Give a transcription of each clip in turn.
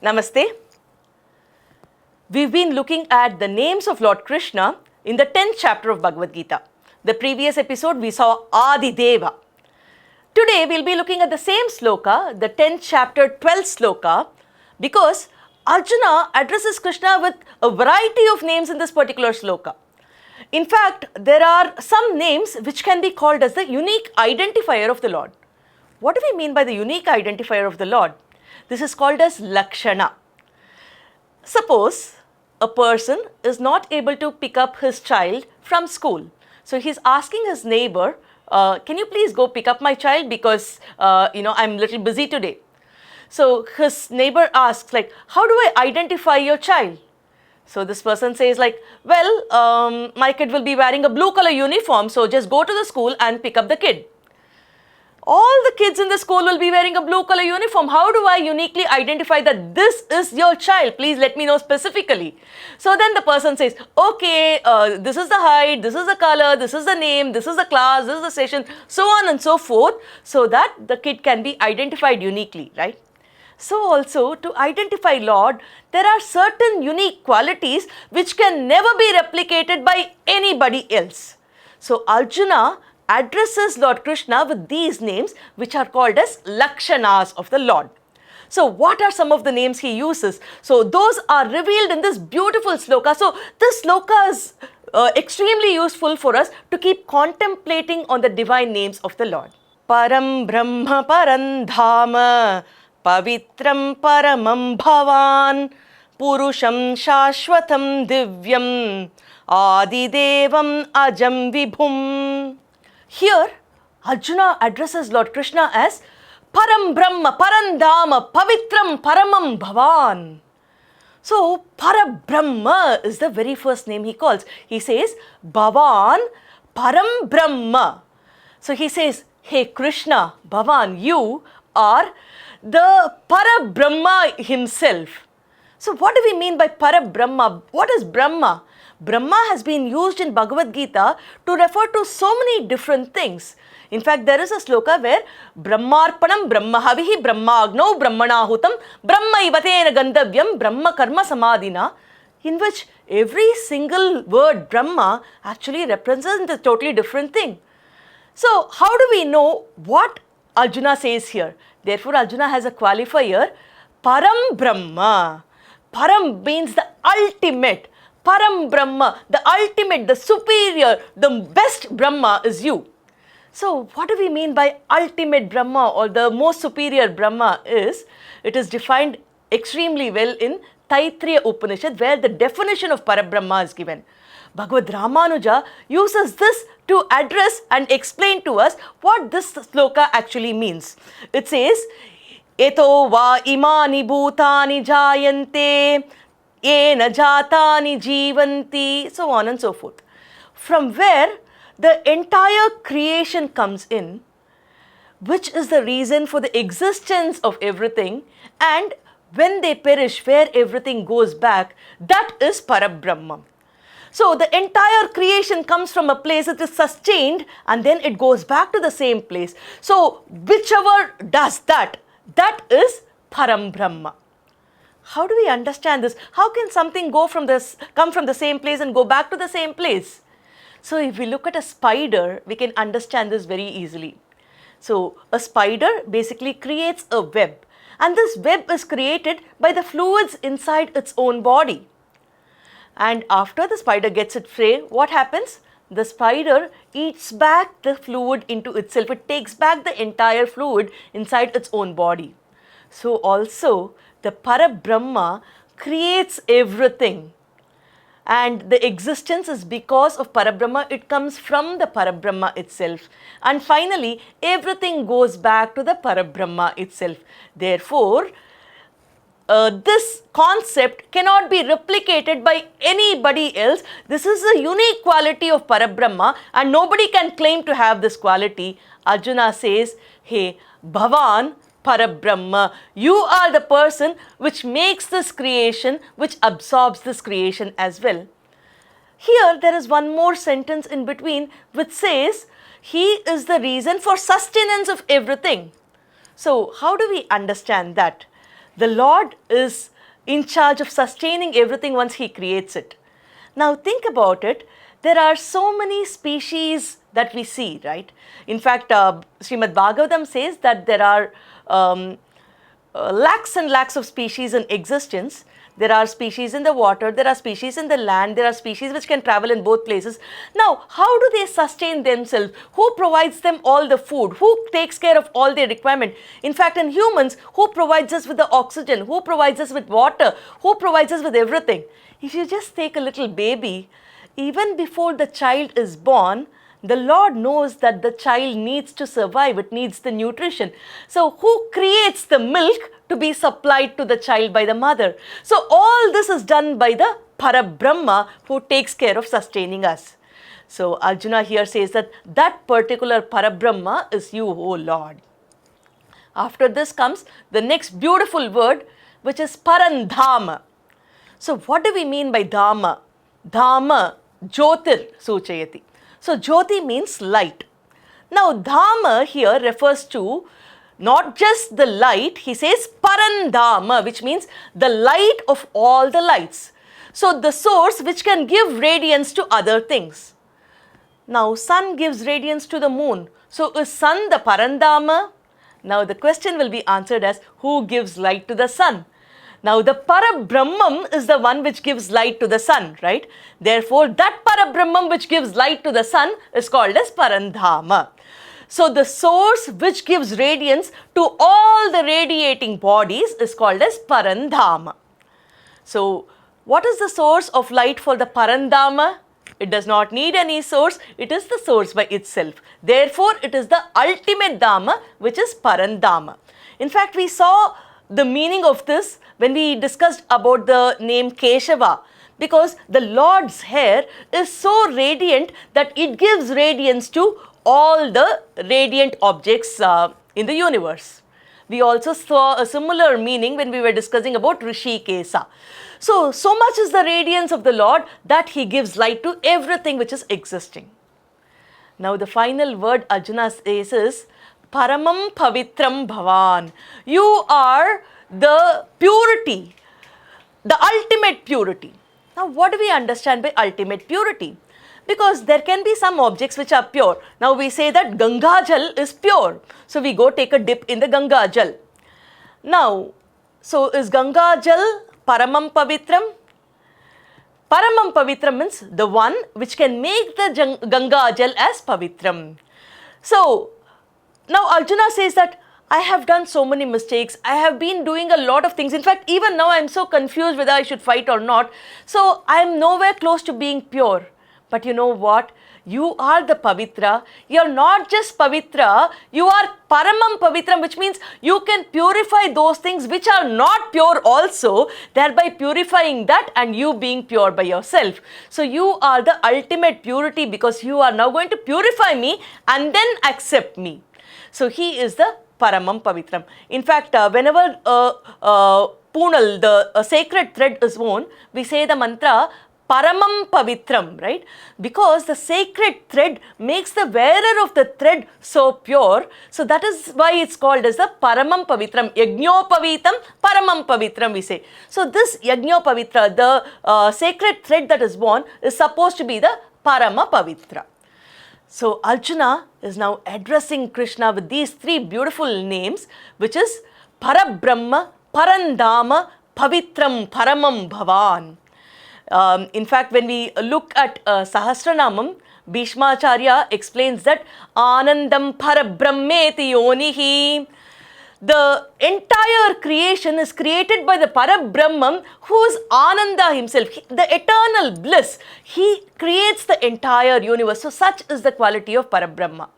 Namaste. We've been looking at the names of Lord Krishna in the 10th chapter of Bhagavad Gita. The previous episode we saw Adi Deva. Today we'll be looking at the same sloka, the 10th chapter 12th sloka, because Arjuna addresses Krishna with a variety of names in this particular sloka. In fact, there are some names which can be called as the unique identifier of the Lord. What do we mean by the unique identifier of the Lord? This is called as Lakshana. Suppose a person is not able to pick up his child from school. So he's asking his neighbor, can you please go pick up my child because I'm a little busy today. So his neighbor asks how do I identify your child? So this person says my kid will be wearing a blue color uniform, so just go to the school and pick up the kid. All the kids in the school will be wearing a blue color uniform. How do I uniquely identify that this is your child? Please let me know specifically. So then the person says, okay, this is the height, this is the color, this is the name, this is the class, this is the session, so on and so forth, so that the kid can be identified uniquely, right? So also to identify Lord, there are certain unique qualities which can never be replicated by anybody else. So Arjuna addresses Lord Krishna with these names which are called as Lakshanas of the Lord. So what are some of the names he uses? So those are revealed in this beautiful sloka. So this sloka is extremely useful for us to keep contemplating on the divine names of the Lord. Param Brahma, Param Dhama, Pavitram, Paramam Bhavan, Purusham Shashwatam Divyam, Adi Devam Ajam Vibhum. Here, Arjuna addresses Lord Krishna as Param Brahma, Param Dhama, Pavitram, Paramam Bhavan. So, Param Brahma is the very first name he calls. He says, Bhavan, Param Brahma. So, he says, hey Krishna, Bhavan, you are the Param Brahma himself. So, what do we mean by Param Brahma? What is Brahma? Brahma has been used in Bhagavad Gita to refer to so many different things. In fact, there is a sloka where Brahmarpanam Brahmahavihi Brahmagno Brahmanahutam Brahmaivatena Gandavyam Brahma Karma Samadhina, in which every single word Brahma actually represents a totally different thing. So, how do we know what Arjuna says here? Therefore, Arjuna has a qualifier, Param Brahma. Param means the ultimate. Param Brahma, the ultimate, the superior, the best Brahma is you. So, what do we mean by ultimate Brahma or the most superior Brahma is? It is defined extremely well in Taittiriya Upanishad, where the definition of Parabrahma is given. Bhagavad Ramanuja uses this to address and explain to us what this sloka actually means. It says, Eto va imani bhutani jayante, Yena jatani jivanti, so on and so forth. From where the entire creation comes in, which is the reason for the existence of everything, and when they perish, where everything goes back, that is Parabrahma. So the entire creation comes from a place that is sustained and then it goes back to the same place. So whichever does that, that is Param Brahma. How do we understand this? How can something come from the same place and go back to the same place? So if we look at a spider, we can understand this very easily. So a spider basically creates a web, and this web is created by the fluids inside its own body. And after the spider gets its prey, what happens? The spider eats back the fluid into itself. It takes back the entire fluid inside its own body. So also, the Parabrahma creates everything, and the existence is because of Parabrahma. It comes from the Parabrahma itself, and finally everything goes back to the Parabrahma itself. Therefore, this concept cannot be replicated by anybody else. This is a unique quality of Parabrahma and nobody can claim to have this quality. Arjuna says, hey, Bhavan Parabrahma, you are the person which makes this creation, which absorbs this creation as well. Here there is one more sentence in between which says, he is the reason for sustenance of everything. So how do we understand that? The Lord is in charge of sustaining everything once he creates it. Now think about it. There are so many species that we see, right? In fact, Srimad Bhagavatam says that there are lakhs and lakhs of species in existence. There are species in the water, there are species in the land, there are species which can travel in both places. Now, how do they sustain themselves? Who provides them all the food? Who takes care of all their requirement? In fact, in humans, who provides us with the oxygen? Who provides us with water? Who provides us with everything? If you just take a little baby, even before the child is born, the Lord knows that the child needs to survive, it needs the nutrition. So who creates the milk to be supplied to the child by the mother? So all this is done by the Param Brahma who takes care of sustaining us. So Arjuna here says that that particular Param Brahma is you, O Lord. After this comes the next beautiful word, which is Param Dhama. So what do we mean by Dhama? Dhama, Jyotir Suchayati. So Jyoti means light. Now Dhama here refers to not just the light, he says Param Dhama, which means the light of all the lights. So the source which can give radiance to other things. Now sun gives radiance to the moon. So is sun the Param Dhama? Now the question will be answered as who gives light to the sun? Now the Param Brahman is the one which gives light to the sun, right? Therefore that Param Brahman which gives light to the sun is called as Param Dhama. So the source which gives radiance to all the radiating bodies is called as Param Dhama. So what is the source of light for the Param Dhama? It does not need any source, it is the source by itself. Therefore it is the ultimate Dhama which is Param Dhama. In fact, we saw the meaning of this when we discussed about the name Keshava, because the Lord's hair is so radiant that it gives radiance to all the radiant objects in the universe. We also saw a similar meaning when we were discussing about Rishikesa. So much is the radiance of the Lord that he gives light to everything which is existing. Now the final word Arjuna says is Paramam Pavitram Bhavan. You are the purity, the ultimate purity. Now what do we understand by ultimate purity? Because there can be some objects which are pure. Now we say that Ganga Jal is pure. So we go take a dip in the Ganga Jal. Now, so is Ganga Jal Paramam Pavitram? Paramam Pavitram means the one which can make the Ganga Jal as Pavitram. So now Arjuna says that I have done so many mistakes. I have been doing a lot of things. In fact, even now I am so confused whether I should fight or not. So I am nowhere close to being pure. But you know what? You are the Pavitra. You are not just Pavitra. You are Paramam Pavitram, which means you can purify those things which are not pure also, thereby purifying that and you being pure by yourself. So you are the ultimate purity because you are now going to purify me and then accept me. So he is the Paramam Pavitram. In fact, whenever Poonal, the sacred thread is worn, we say the mantra Paramam Pavitram, right? Because the sacred thread makes the wearer of the thread so pure. So that is why it's called as the Paramam Pavitram. Yajñopavitam Paramam Pavitram, we say. So this Yajñopavitra, the sacred thread that is worn, is supposed to be the Parama Pavitra. So Arjuna is now addressing Krishna with these three beautiful names, which is Param Brahma, Param Dhama, Pavitram, Paramam Bhavan. In fact, when we look at Sahasranamam, Bhishmacharya explains that Anandam Parabrahmeti Yonihi. The entire creation is created by the Parabrahman who is Ananda himself, the eternal bliss. He creates the entire universe. So such is the quality of Parabrahma.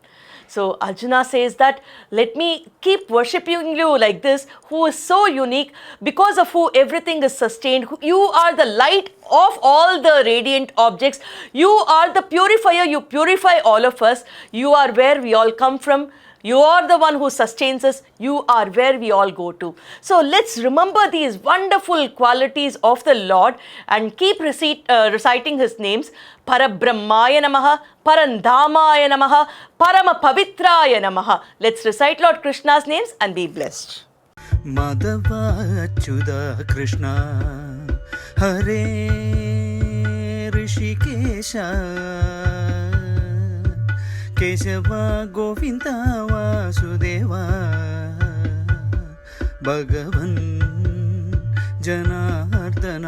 So Arjuna says that let me keep worshipping you like this, who is so unique, because of who everything is sustained. You are the light of all the radiant objects. You are the purifier. You purify all of us. You are where we all come from. You are the one who sustains us. You are where we all go to. So let's remember these wonderful qualities of the Lord and keep reciting his names. Parabrahmaya namaha, Param Dhamaya namaha, Parama Pavitraya namaha. Let's recite Lord Krishna's names and be blessed. Madhava Achyuta Krishna Hare Hrishikesha Keshava Govinda Vasudeva భగవన్ జనార్దన